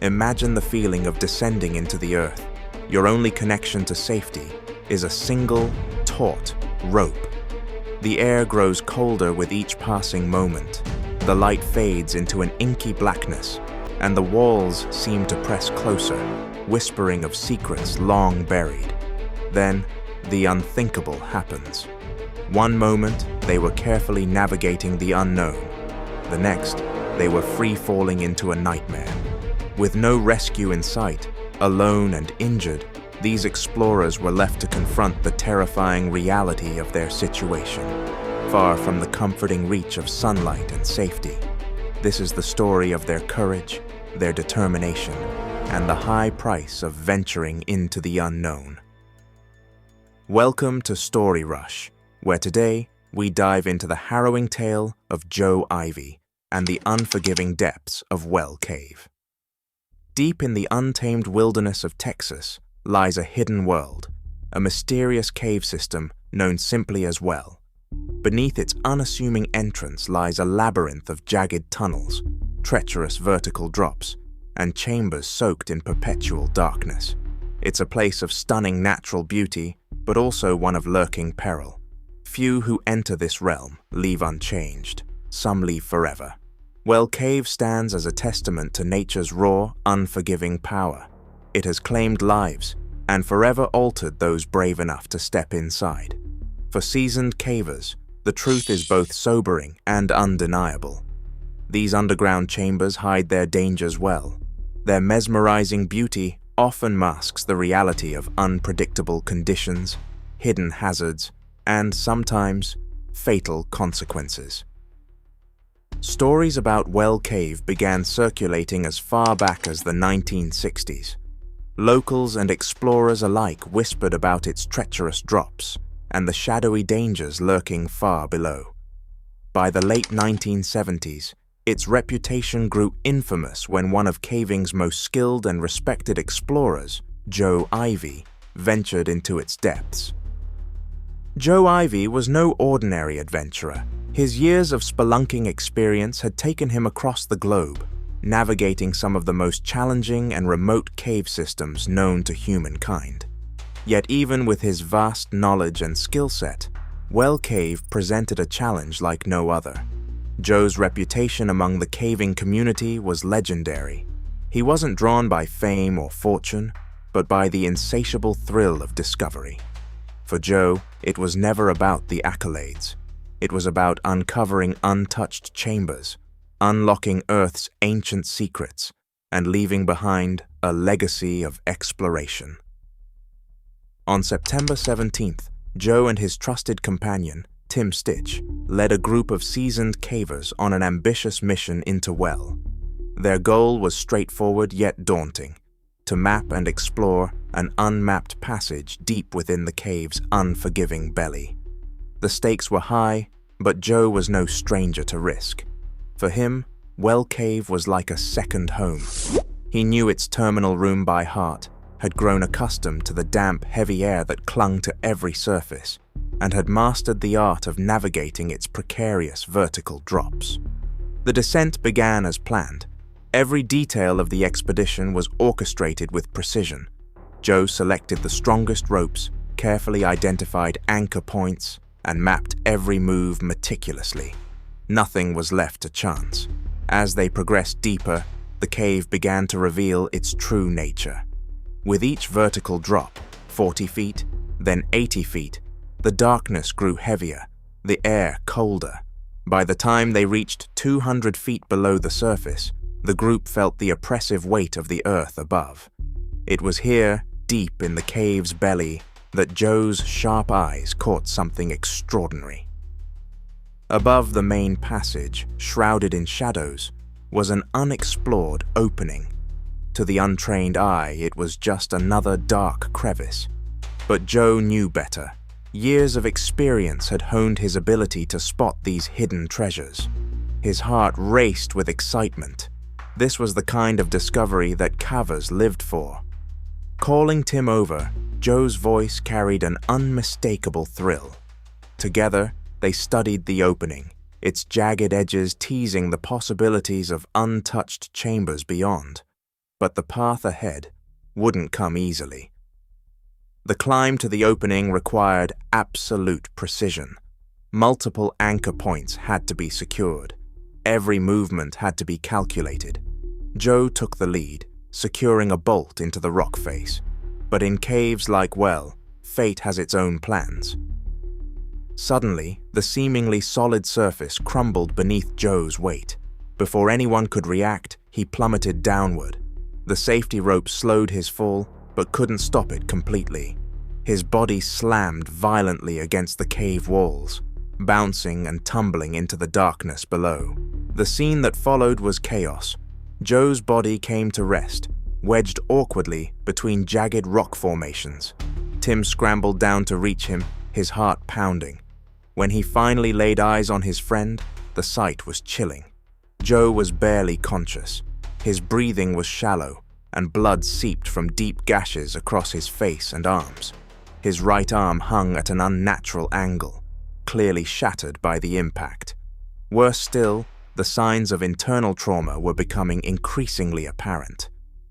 Imagine the feeling of descending into the earth. Your only connection to safety is a single, taut rope. The air grows colder with each passing moment. The light fades into an inky blackness, and the walls seem to press closer, whispering of secrets long buried. Then, the unthinkable happens. One moment, they were carefully navigating the unknown. The next, they were free-falling into a nightmare. With no rescue in sight, alone and injured, these explorers were left to confront the terrifying reality of their situation, far from the comforting reach of sunlight and safety. This is the story of their courage, their determination, and the high price of venturing into the unknown. Welcome to Story Rush, where today we dive into the harrowing tale of Joe Ivy and the unforgiving depths of Well Cave. Deep in the untamed wilderness of Texas lies a hidden world, a mysterious cave system known simply as Well. Beneath its unassuming entrance lies a labyrinth of jagged tunnels, treacherous vertical drops, and chambers soaked in perpetual darkness. It's a place of stunning natural beauty, but also one of lurking peril. Few who enter this realm leave unchanged. Some leave forever. Well Cave stands as a testament to nature's raw, unforgiving power. It has claimed lives and forever altered those brave enough to step inside. For seasoned cavers, the truth is both sobering and undeniable. These underground chambers hide their dangers well. Their mesmerizing beauty often masks the reality of unpredictable conditions, hidden hazards, and sometimes fatal consequences. Stories about Well Cave began circulating as far back as the 1960s. Locals and explorers alike whispered about its treacherous drops and the shadowy dangers lurking far below. By the late 1970s, its reputation grew infamous when one of caving's most skilled and respected explorers, Joe Ivy, ventured into its depths. Joe Ivy was no ordinary adventurer. His years of spelunking experience had taken him across the globe, navigating some of the most challenging and remote cave systems known to humankind. Yet even with his vast knowledge and skill set, Well Cave presented a challenge like no other. Joe's reputation among the caving community was legendary. He wasn't drawn by fame or fortune, but by the insatiable thrill of discovery. For Joe, it was never about the accolades. It was about uncovering untouched chambers, unlocking Earth's ancient secrets, and leaving behind a legacy of exploration. On September 17th, Joe and his trusted companion, Tim Stitch, led a group of seasoned cavers on an ambitious mission into Well. Their goal was straightforward yet daunting: to map and explore an unmapped passage deep within the cave's unforgiving belly. The stakes were high, but Joe was no stranger to risk. For him, Well Cave was like a second home. He knew its terminal room by heart, had grown accustomed to the damp, heavy air that clung to every surface, and had mastered the art of navigating its precarious vertical drops. The descent began as planned. Every detail of the expedition was orchestrated with precision. Joe selected the strongest ropes, carefully identified anchor points, and mapped every move meticulously. Nothing was left to chance. As they progressed deeper, the cave began to reveal its true nature. With each vertical drop, 40 feet, then 80 feet, the darkness grew heavier, the air colder. By the time they reached 200 feet below the surface, the group felt the oppressive weight of the earth above. It was here, deep in the cave's belly, that Joe's sharp eyes caught something extraordinary. Above the main passage, shrouded in shadows, was an unexplored opening. To the untrained eye, it was just another dark crevice. But Joe knew better. Years of experience had honed his ability to spot these hidden treasures. His heart raced with excitement. This was the kind of discovery that cavers lived for. Calling Tim over, Joe's voice carried an unmistakable thrill. Together, they studied the opening, its jagged edges teasing the possibilities of untouched chambers beyond. but the path ahead wouldn't come easily. The climb to the opening required absolute precision. Multiple anchor points had to be secured. Every movement had to be calculated. Joe took the lead, securing a bolt into the rock face. But in caves like well, fate has its own plans. Suddenly, the seemingly solid surface crumbled beneath Joe's weight. Before anyone could react, he plummeted downward. The safety rope slowed his fall, but couldn't stop it completely. His body slammed violently against the cave walls, bouncing and tumbling into the darkness below. The scene that followed was chaos. Joe's body came to rest, wedged awkwardly between jagged rock formations. Tim scrambled down to reach him, his heart pounding. When he finally laid eyes on his friend, the sight was chilling. Joe was barely conscious. His breathing was shallow, and blood seeped from deep gashes across his face and arms. His right arm hung at an unnatural angle, clearly shattered by the impact. Worse still, the signs of internal trauma were becoming increasingly apparent.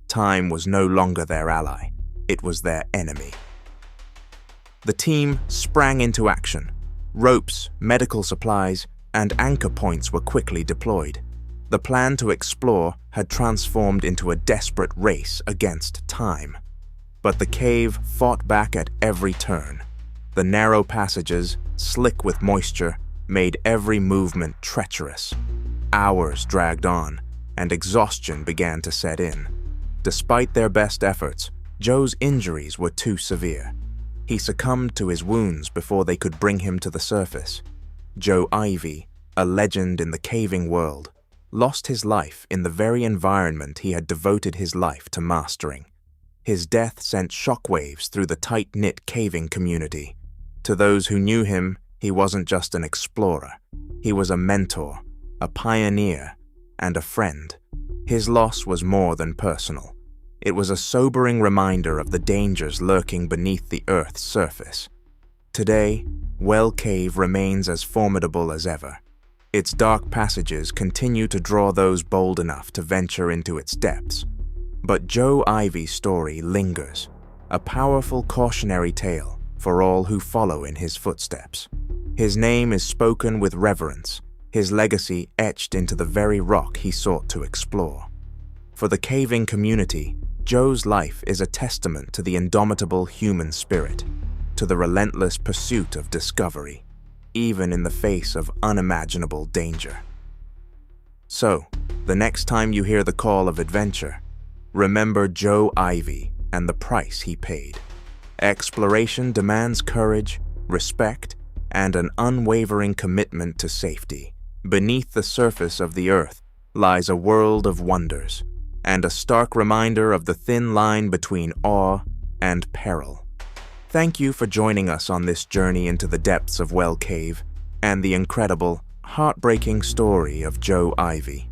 Time was no longer their ally. It was their enemy. The team sprang into action. Ropes, medical supplies, and anchor points were quickly deployed. The plan to explore had transformed into a desperate race against time. But the cave fought back at every turn. The narrow passages, slick with moisture, made every movement treacherous. Hours dragged on, and exhaustion began to set in. Despite their best efforts, Joe's injuries were too severe. He succumbed to his wounds before they could bring him to the surface. Joe Ivy, a legend in the caving world, lost his life in the very environment he had devoted his life to mastering. His death sent shockwaves through the tight-knit caving community. To those who knew him, he wasn't just an explorer. He was a mentor, a pioneer, and a friend. His loss was more than personal. It was a sobering reminder of the dangers lurking beneath the Earth's surface. Today, Well Cave remains as formidable as ever. Its dark passages continue to draw those bold enough to venture into its depths. But Joe Ivy's story lingers, a powerful cautionary tale for all who follow in his footsteps. His name is spoken with reverence, his legacy etched into the very rock he sought to explore. For the caving community, Joe's life is a testament to the indomitable human spirit, to the relentless pursuit of discovery, even in the face of unimaginable danger. So, the next time you hear the call of adventure, remember Joe Ivy and the price he paid. Exploration demands courage, respect, and an unwavering commitment to safety. Beneath the surface of the Earth lies a world of wonders, and a stark reminder of the thin line between awe and peril. Thank you for joining us on this journey into the depths of Well Cave and the incredible, heartbreaking story of Joe Ivy.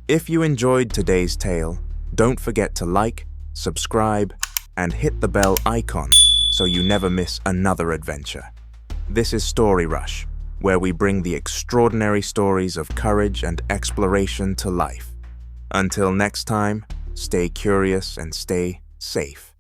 If you enjoyed today's tale, don't forget to like, subscribe, and hit the bell icon so you never miss another adventure. This is Story Rush, where we bring the extraordinary stories of courage and exploration to life. Until next time, stay curious and stay safe.